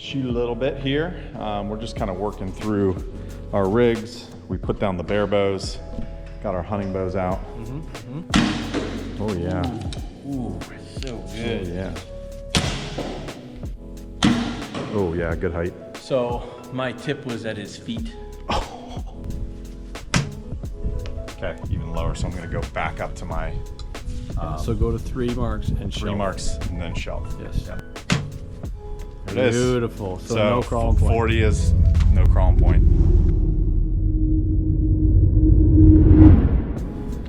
shoot a little bit here. We're just kind of working through our rigs. We put down the bare bows, got our hunting bows out. Oh yeah. Ooh, it's so good. Oh yeah. Oh yeah, good height. So my tip was at his feet. Okay, even lower, so I'm gonna go back up to my So go to 3 marks and three marks and then shelf. Yes. Yep. There it is. Beautiful. So no crawling point. 40 is no crawling point.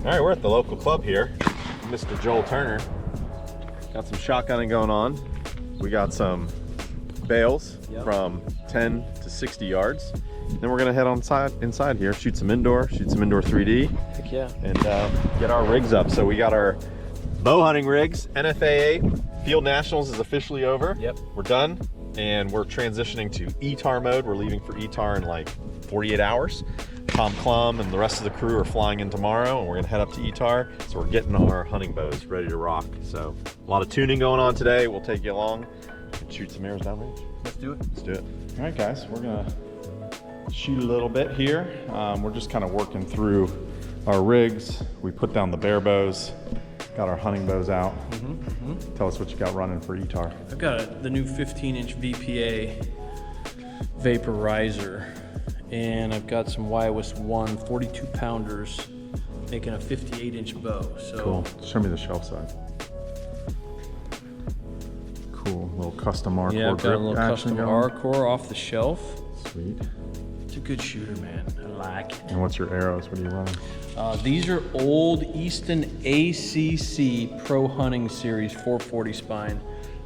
All right, we're at the local club here. Mr. Joel Turner. Got some shotgunning going on. We got some bales from 10 to 60 yards. Then we're gonna head inside here, shoot some indoor 3D. Heck yeah. And get our rigs up. So we got our bow hunting rigs. NFAA Field Nationals is officially over. Yep. We're done, and we're transitioning to ETAR mode. We're leaving for ETAR in like 48 hours. Tom Klum and the rest of the crew are flying in tomorrow, and we're gonna head up to ETAR. So we're getting our hunting bows ready to rock. So a lot of tuning going on today. We'll take you along and shoot some arrows downrange. Let's do it. Let's do it. All right, guys, we're gonna shoot a little bit here. We're just kind of working through our rigs. We put down the bare bows, got our hunting bows out. Tell us what you got running for ETAR. I've got the new 15-inch VPA vaporizer, and I've got some Waiwas 1 42 pounders making a 58-inch bow. So cool. Show me the shelf side. Cool. Little custom Archery yeah, I've got a grip little action custom going. Archery off the shelf. Sweet. It's a good shooter, man. I like it. And what's your arrows? What are you running? These are old Easton ACC Pro Hunting Series 440 spine.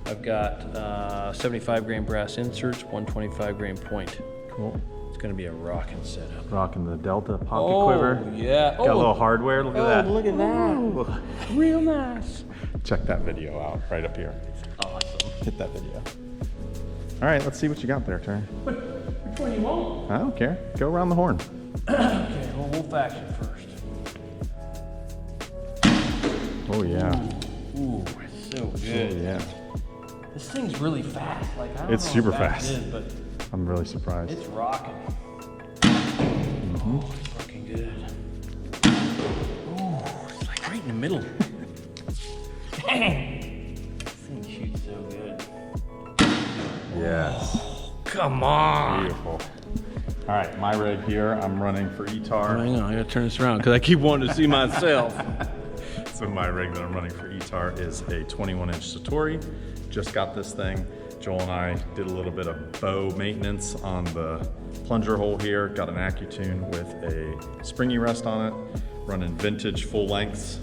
I've got 75 grain brass inserts, 125 grain point. Cool. It's gonna be a rocking setup. Rocking the Delta pocket quiver. Yeah. Got a little hardware. Look at that. Look at that. Ooh. Real nice. Check that video out right up here. Awesome. Hit that video. All right, let's see what you got there, Turner. Which one you want? I don't care. Go around the horn. Okay, well, we'll faction first. Oh yeah. Ooh, it's so good. Oh yeah. This thing's really fast. Like I don't It's know super how fast fast. it is, but I'm really surprised. it's rocking. Oh, it's looking good. Ooh, it's like right in the middle. Dang. This thing shoots so good. Yes. Come on. Beautiful. All right, my rig here. I'm running for ETAR. Hang on, I gotta turn this around because I keep wanting to see myself. So my rig that I'm running for ETAR is a 21-inch Satori. Just got this thing. Joel and I did a little bit of bow maintenance on the plunger hole here. Got an AccuTune with a springy rest on it. Running vintage full lengths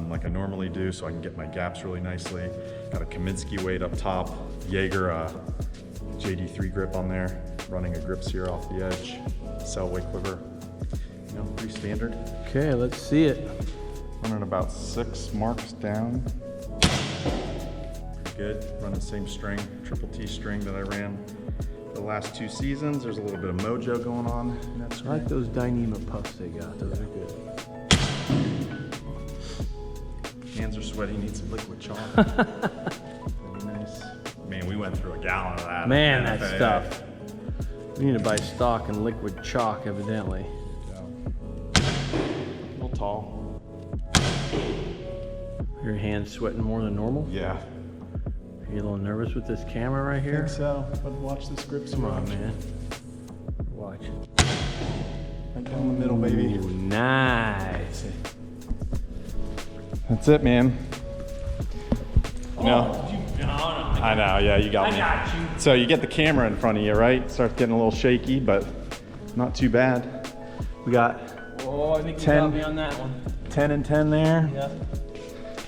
like I normally do, so I can get my gaps really nicely. Got a Kaminsky weight up top. Jaeger JD3 grip on there. Running a grip sear off the edge. Cellway quiver. You know, pretty standard. Okay, let's see it. Running about 6 marks down. Pretty good. Running the same string, triple T string that I ran the last 2 seasons. There's a little bit of mojo going on. That's I like those Dyneema puffs they got. Those are good. Hands are sweaty. Need some liquid chalk. Really nice. Man, we went through a gallon of that. Man, that stuff. We need to buy stock in liquid chalk, evidently. A little tall. Your hands sweating more than normal? Yeah. Are you a little nervous with this camera right I here? think so. But watch this grip. Come on, man. Watch. Right down the middle, baby. Ooh, nice. That's it, man. No. No, I know, yeah, you got me. got you. So you get the camera in front of you, right? It starts getting a little shaky, but not too bad. We got Oh, I think you 10. got me on that one. 10 and 10 there. Yeah.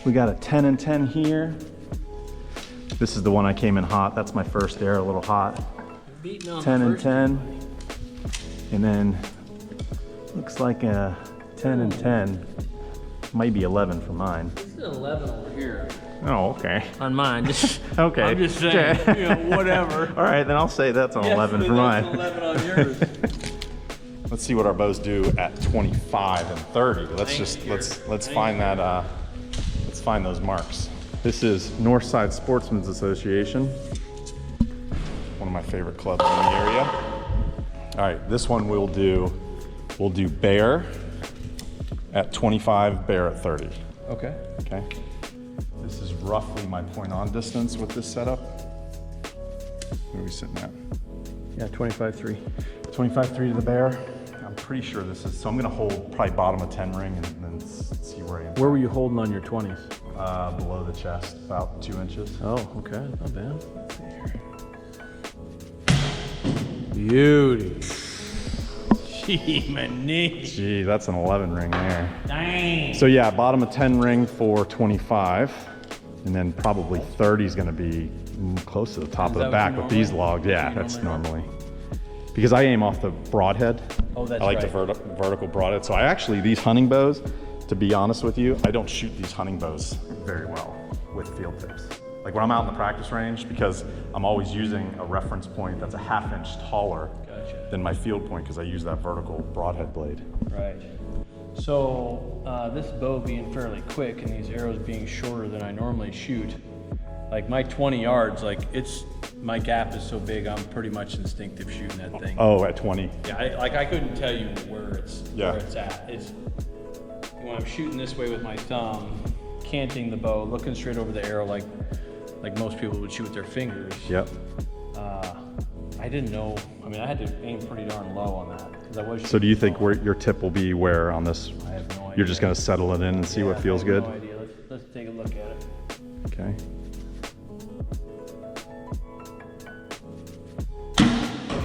We got a 10 and 10 here. This is the one I came in hot. That's my first air, a little hot. Beating on 10 the and first 10. And then looks like a 10 and 10. Might be 11 for mine. This is 11 over here. Oh, okay. On mine. Just, Okay. I'm just saying, you know, whatever. All right, then I'll say that's an 11 for mine. 11 on yours. Let's see what our bows do at 25 and 30. Let's find that. Let's find those marks. This is Northside Sportsman's Association. One of of my favorite clubs in the area. All right, this one we'll do bear at 25, bear at 30. Okay. Okay. This is roughly my point on distance with this setup. Where are we sitting at? Yeah, 25-3. 25-3 to the bear. I'm pretty sure this is, so I'm gonna hold probably bottom of 10 ring and then see where I am. Where were you holding on your 20s? Below the chest, about 2 inches. Oh, okay, not bad. Let's see here. Beauty. Gee, my knee. Gee, that's an 11 ring there. Dang. So yeah, bottom of 10 ring for 25, and then probably 30 is gonna be close to the top of the back with these logs. Yeah, that's normally. Because I aim off the broadhead. Oh, that's I like right. the vertical broadhead. So I actually, these hunting bows, to be honest with you, I don't shoot these hunting bows very well with field tips. Like when I'm out in the practice range, because I'm always using a reference point that's a ½ inch taller than my field point, because I use that vertical broadhead blade. Right. So this bow being fairly quick and these arrows being shorter than I normally shoot, like my 20 yards, like my gap is so big, I'm pretty much instinctive shooting that thing. Oh, at 20. Yeah, I couldn't tell you where it's at. It's when I'm shooting this way with my thumb, canting the bow, looking straight over the arrow like most people would shoot with their fingers. Yep. I didn't know. I mean, I had to aim pretty darn low on that because I was. So do you think where your tip will be where on this? I have no idea. You're just gonna settle it in and see what feels good? No idea. Let's take a look at it. Okay.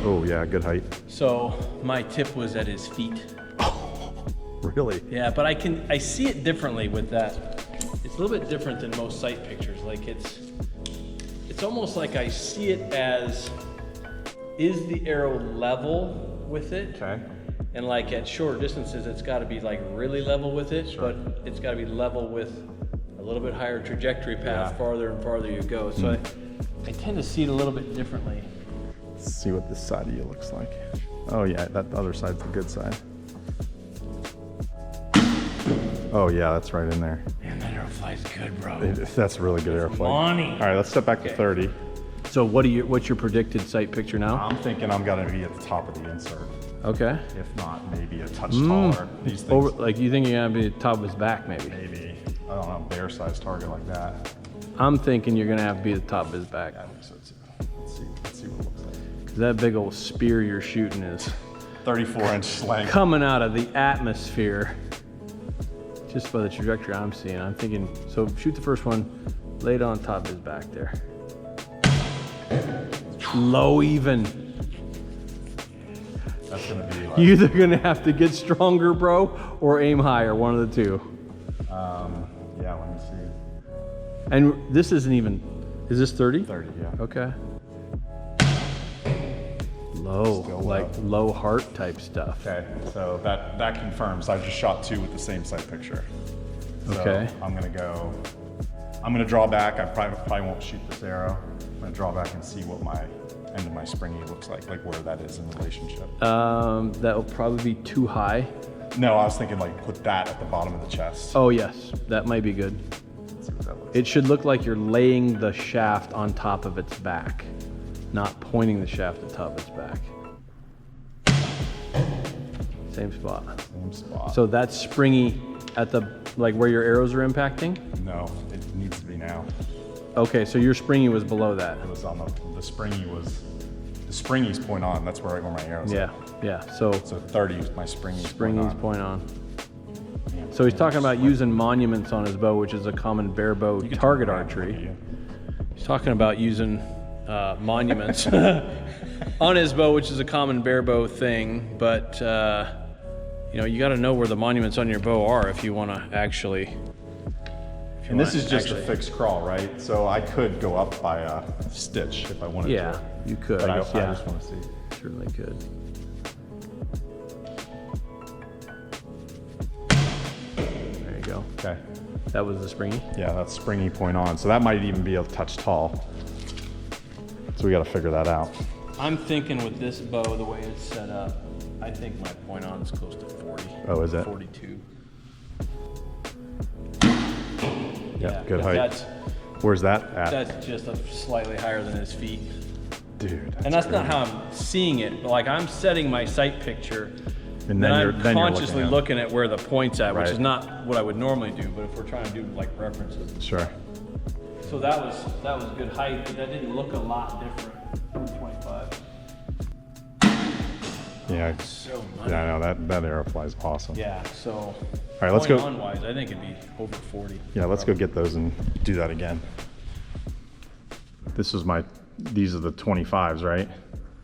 Oh yeah, good height. So my tip was at his feet. Really? Yeah, but I see it differently with that. It's a little bit different than most sight pictures. Like it's almost like I see it as, is the arrow level with it? Okay. And like at short distances, it's got to be like really level with it, but it's got to be level with a little bit higher trajectory path farther and farther you go. So I tend to see it a little bit differently. Let's see what this side of you looks like. Oh yeah, that other side's the good side. Oh yeah, that's right in there. Man, that arrow flies good, bro. That's really good airflow. Money. All right, let's step back to 30. So what's your predicted sight picture now? I'm thinking I'm gonna be at the top of the insert. Okay. If not, maybe a touch taller. These things, Like you think you're gonna be at the top of his back, maybe? maybe, I don't know, bear size target like that. I'm thinking you're gonna have to be at the top of his back. I think so too. Let's see what it looks like. 'Cause that big old spear you're shooting is 34-inch slang. coming out of the atmosphere. Just by the trajectory I'm seeing, I'm thinking, so shoot the first one, lay it on top of his back there. Low even. That's gonna be like, You're either gonna have to get stronger, bro, or aim higher, one of the two. yeah, let me see. And this isn't even, is this 30? 30, yeah. Okay. Low, Still like low heart type stuff. Okay, so that confirms. I just shot 2 with the same sight picture. So Okay. I'm gonna draw back. I probably won't shoot this arrow. I'm gonna draw back and see what my end of my springy looks like where that is in relationship. That'll probably be too high. No, I was thinking like put that at the bottom of the chest. Oh yes, that might be good. Let's see what that looks It should look like you're laying the shaft on top of its back, not pointing the shaft on top of its back. Same spot. like. Same spot. So that's springy at the, like where your arrows are impacting? No, it needs to be now. Okay, so your springy was below that. It was on the springy's point on. That's where my arrows Yeah, yeah, so So 30 is my springy's springy's point on. point on. So he's talking about using monuments on his bow, which is a common bear bow target archery. He's talking about using monuments on his bow, which is a common bear bow thing, but you know, you got to know where the monuments on your bow are if you want to actually. And this is just a fixed crawl, right? So I could go up by a stitch if I wanted to. Yeah, you could. But I yeah, just want to see. certainly could. There you go. Okay. That was the springy. Yeah, that's springy point on. So that might even be a touch tall. So we got to figure that out. I'm thinking with this bow, the way it's set up, I think my point on is close to 40. Oh, is it? 42. Yeah, good height. That's Where's that at? just slightly higher than his feet. Dude, And that's not how I'm seeing it. Like I'm setting my sight picture, And then then I'm you're consciously looking at where the point's at, which Right. is not what I would normally do. But if we're trying to do like references, Sure. so that was good height, but that didn't look a lot different from 25. Yeah. So money. Yeah, I know that arrow fly is awesome. Yeah. So. All right, let's go. On wise, I think it'd be over 40. Yeah, let's go get those and do that again. These are the 25s, right?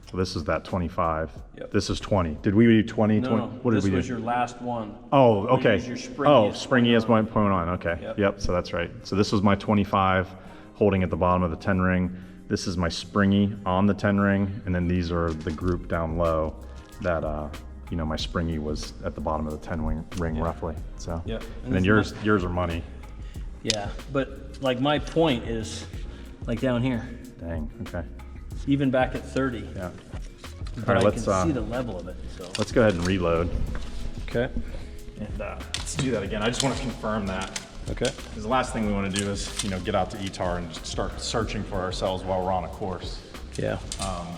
So this is that 25. Yep. This is 20. Did we do 20? No, 20? no. What did This we do? was your last one. Oh, You okay. used your springiest Springy is my point on. Okay. Yep. Yep. So that's right. So this was my 25 holding at the bottom of the 10 ring. This is my springy on the 10 ring. And then these are the group down low that, my springy was at the bottom of the 10 ring roughly. So, Yep. And then yours are money. Yeah, but like my point is like down here, Dang. Okay. even back at 30. Yeah. But All right, I let's can see the level of it. So. let's go ahead and reload. Okay. And let's do that again. I just want to confirm that. Okay. Because the last thing we want to do is, get out to ETAR and just start searching for ourselves while we're on a course. Yeah.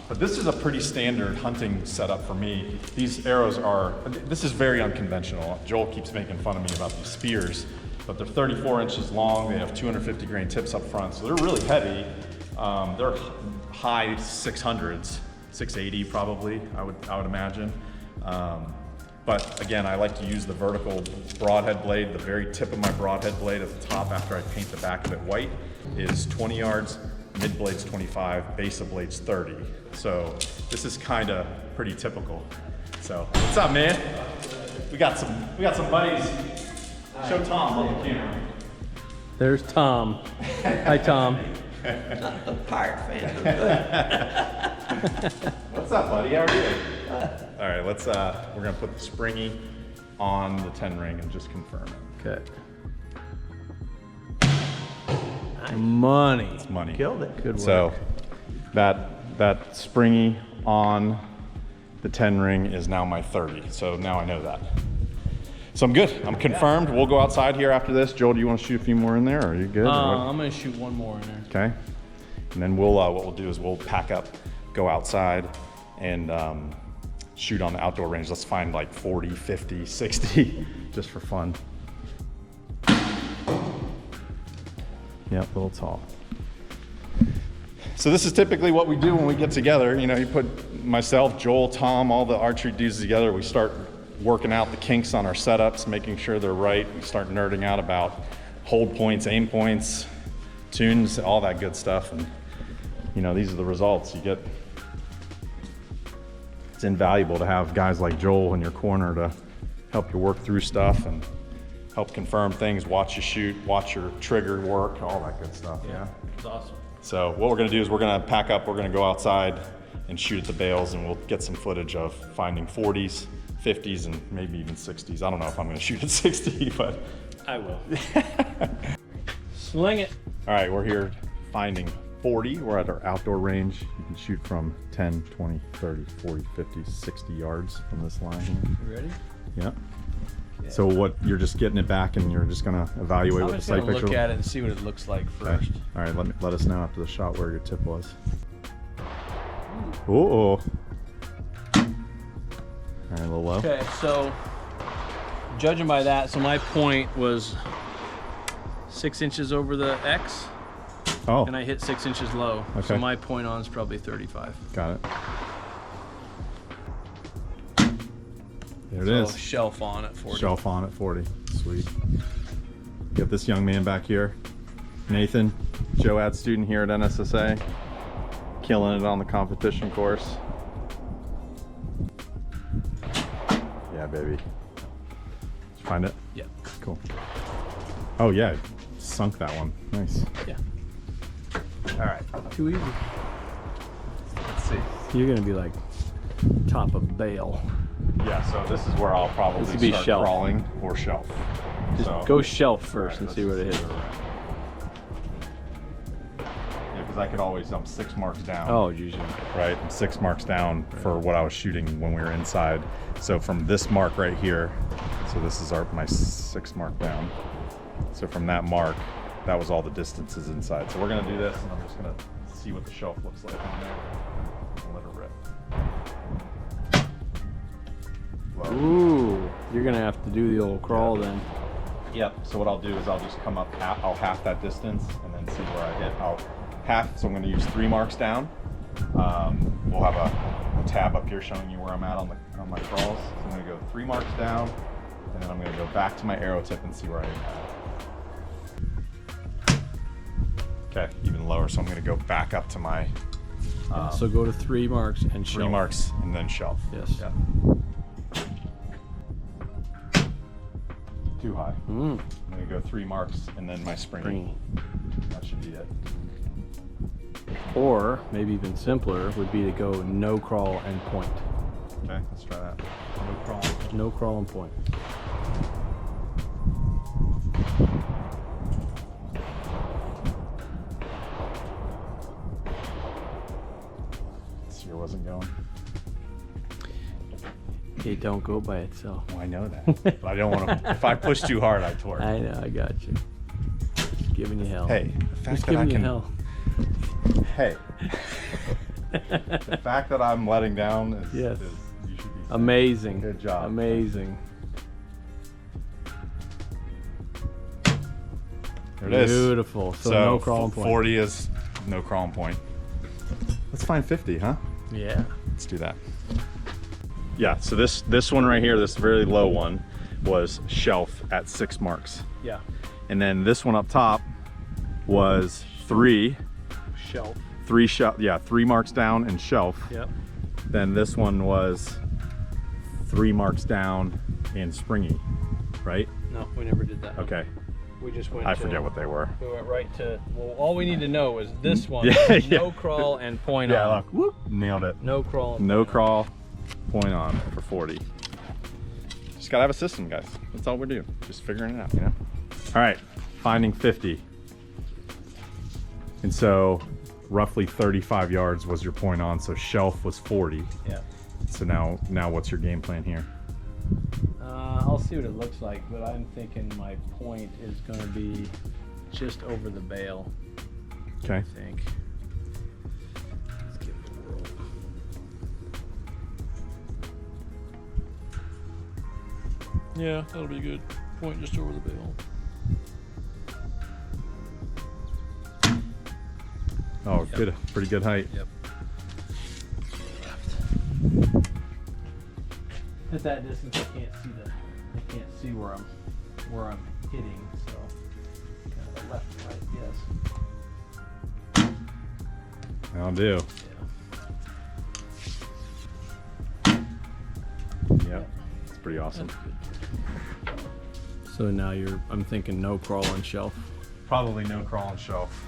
But this is a pretty standard hunting setup for me. These arrows this is very unconventional. Joel keeps making fun of me about these spears, but they're 34 inches long. They have 250 grain tips up front, so they're really heavy. They're high 600s, 680 probably, I would imagine. But again, I like to use the vertical broadhead blade. The very tip of my broadhead blade at the top after I paint the back of it white is 20 yards, mid blade's 25, base of blade's 30. So this is kind of pretty typical. So what's up, man? We got some buddies. Show Tom on the camera. There's Tom. Hi, Tom. Not the Pirate fan. What's up, buddy? How are you? All right, we're gonna put the springy on the 10 ring and just confirm it. Okay. Money. It's money. Killed it. Good work. So that springy on the 10 ring is now my 30. So now I know that. So I'm good. I'm confirmed. We'll go outside here after this. Joel, do you want to shoot a few more in there, or are you good? or what? I'm gonna shoot one more in there. Okay. And then what we'll do is we'll pack up, go outside, and shoot on the outdoor range. Let's find like 40, 50, 60, just for fun. Yep, a little tall. So this is typically what we do when we get together. You put myself, Joel, Tom, all the archery dudes together. We start working out the kinks on our setups, making sure they're right. We start nerding out about hold points, aim points, tunes, all that good stuff. And these are the results you get. It's invaluable to have guys like Joel in your corner to help you work through stuff and help confirm things, watch you shoot, watch your trigger work, all that good stuff. Yeah. It's awesome. So what we're gonna do is we're gonna pack up, we're gonna go outside and shoot at the bales, and we'll get some footage of finding 40s, 50s, and maybe even 60s. I don't know if I'm gonna shoot at 60, but. I will. Sling it. All right, we're here finding 40. We're at our outdoor range. You can shoot from 10, 20, 30, 40, 50, 60 yards from this line here. You ready? Yeah. So you're just getting it back and you're just gonna evaluate I'm what the just sight gonna picture look at it and see what it looks like Okay. first. All right, let us know after the shot where your tip was. Oh. All right, a little low. Okay, so judging by that, so my point was 6 inches over the X, Oh, and I hit 6 inches low. Okay. So my point on is probably 35. got it. There it So is. shelf on at 40. Shelf on at 40. Sweet. Got this young man back here, Nathan, JOAD student here at NSSA, killing it on the competition course. Yeah, baby. Did you find it? Yeah. Cool. Oh yeah, sunk that one. Nice. Yeah. All right. Too easy. Let's see. You're gonna be like top of bale. Yeah, so this is where I'll probably This would be start shelf. crawling or shelf. Just So- go shelf first Alright, and let's see what it just hits. where we're at. Yeah, because I could always jump 6 marks down. Oh, geez. Right, 6 marks down for what I was shooting when we were inside. So from this mark right here, so this is my 6 mark down. So from that mark, that was all the distances inside. So we're gonna do this, and I'm just gonna see what the shelf looks like on there. Ooh, you're gonna have to do the old crawl then. Yep. So what I'll do is I'll just come up I'll half that distance and then see where I hit. I'll half, so I'm going to use 3 marks down. We'll have a tab up here showing you where I'm at on my crawls. So I'm going to go 3 marks down, and then I'm going to go back to my arrow tip and see where I am. Okay, even lower. So I'm going to go back up to my So go to 3 marks and 3 shelf. marks and then shelf. Yes. Yep. Too high. Mm. I'm going to go 3 marks and then my springy. That should be it. Or maybe even simpler would be to go no crawl and point. Okay, let's try that. No crawl. No crawl and point. This year wasn't going. It don't go by itself. Well, I know that. But I don't want to. If I push too hard, I torque. I know, I got you. Just giving you hell. Hey, the fact Just that I giving you can. hell. Hey, the fact that I'm letting down is, Yes. is you should be saying, Amazing. Good job. Amazing. There it is. Beautiful. So no crawl and point. 40 is no crawl and point. Let's find 50, huh? Yeah. Let's do that. Yeah. So this one right here, this very low one, was shelf at 6 marks, Yeah. and then this one up top was 3. Shelf. 3 shelf. Yeah, 3 marks down and shelf. Yep. Then this one was 3 marks down and springy, right? No, we never did that. Okay. We just went I to, forget what they were. We went right to, well, all we need to know is this one. Yeah, yeah. No crawl and point Yeah, on. look, whoop, nailed it. No crawl and No point crawl, point on for 40. Just gotta have a system, guys. That's all we do. Just figuring it out, you know? All right, finding 50. And so roughly 35 yards was your point on, so shelf was 40. on. Yeah. So now what's your game plan here? I'll see what it looks like, but I'm thinking my point is going to be just over the bale, Okay. I think. Let's give it a whirl. Yeah, that'll be good. Point just over the bale. Oh, Yep. good, pretty good height. Yep. At that distance, I can't see where I'm hitting, so kind of left and right, yes. I'll do. Yeah. Yep, it's pretty awesome. So now I'm thinking no crawl on shelf. Probably no crawl and shelf.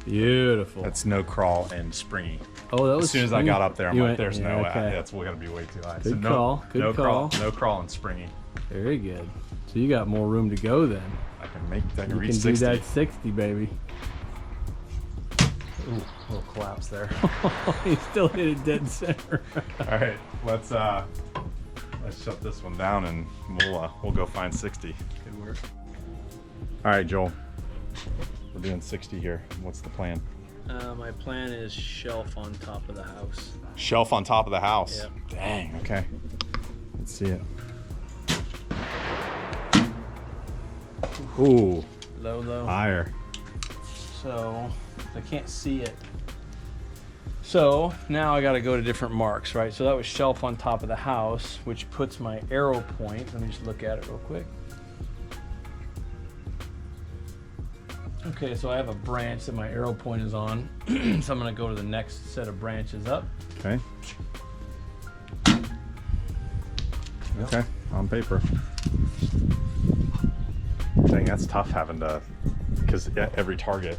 Beautiful. That's no crawl and springy. Oh, that was As soon as I got up there, I'm You like, went- there's yeah, no way. okay. That's gonna be way too high. Good no, call, good no call. No crawl and springy. Very good. So you got more room to go then. I can You reach can 60. do that 60, baby. Ooh, little collapse there. You still hit it dead center. All right, let's shut this one down and we'll go find 60. Good work. All right, Joel. We're doing 60 here. What's the plan? My plan is shelf on top of the house. Shelf on top of the house. Yep. Dang. Okay. Let's see it. Ooh, Low, low. higher. So I can't see it. So now I got to go to different marks, right? So that was shelf on top of the house, which puts my arrow point. Let me just look at it real quick. Okay, so I have a branch that my arrow point is on. So I'm going to go to the next set of branches up. Okay. Okay, on paper. Dang, that's tough having to, because every target,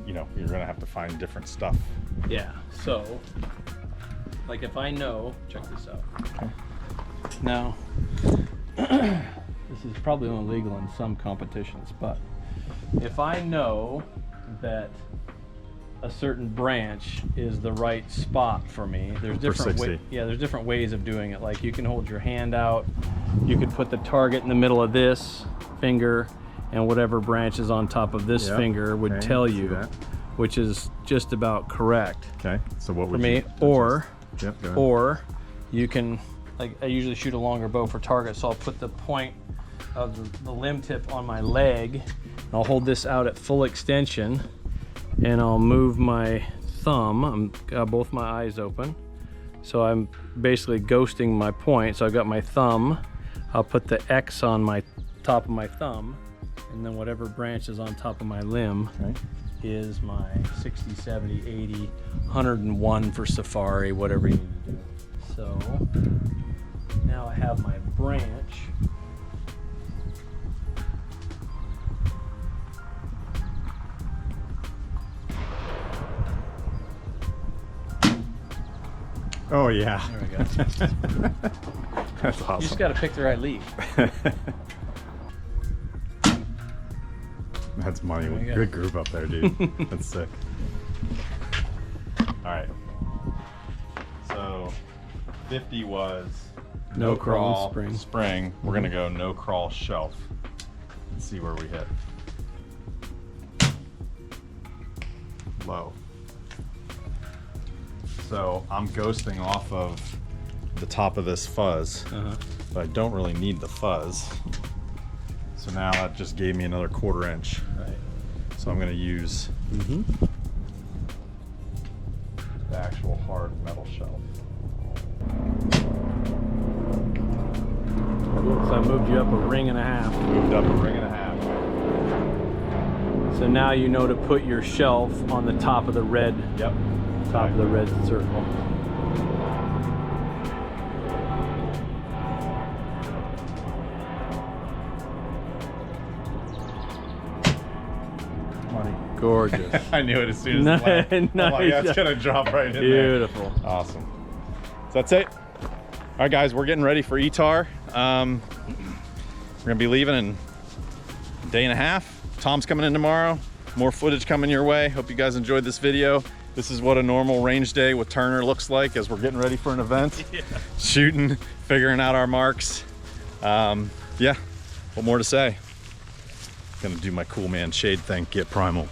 you know, you're gonna have to find different stuff. Yeah, so like if I know, check this out. Now, this is probably only legal in some competitions, but if I know that a certain branch is the right spot for me, there's different 60. there's different ways of doing it. Like you can hold your hand out, you could put the target in the middle of this finger, and whatever branch is on top of this Yep. finger would Okay, tell see you, that. which is just about correct Okay, so what for would me. you Or Yep, go ahead. Or you can, like I usually shoot a longer bow for target, so I'll put the point of the limb tip on my leg. I'll hold this out at full extension, and I'll move my thumb. I'm got both my eyes open, so I'm basically ghosting my point. So I've got my thumb. I'll put the X on my top of my thumb, and then whatever branch is on top of my limb is my 60, 70, 80, 101 for safari, whatever you need to do. So now I have my branch. Oh yeah. There we go. That's awesome. You just got to pick the right leaf. That's money. There you go. Good group up there, dude. That's sick. All right. So 50 was No crawl spring. We're gonna go no crawl shelf. Let's see where we hit. Low. So I'm ghosting off of the top of this fuzz, but I don't really need the fuzz. So now that just gave me another 1/4 inch. Right. So I'm gonna use the actual hard metal shelf. So I moved you up a ring and a half. Moved up a ring and a half. So now you know to put your shelf on the top of the red. Yep. Top of the red circle. Gorgeous. I knew it as soon as it left. I'm like, that's gonna drop right in there. Beautiful. Awesome. So that's it. All right, guys, we're getting ready for ETAR. We're gonna be leaving in a day and a half. Tom's coming in tomorrow. More footage coming your way. Hope you guys enjoyed this video. This is what a normal range day with Turner looks like as we're getting ready for an event. Yeah. Shooting, figuring out our marks. Yeah, what more to say? Gonna do my cool man shade thing, get primal.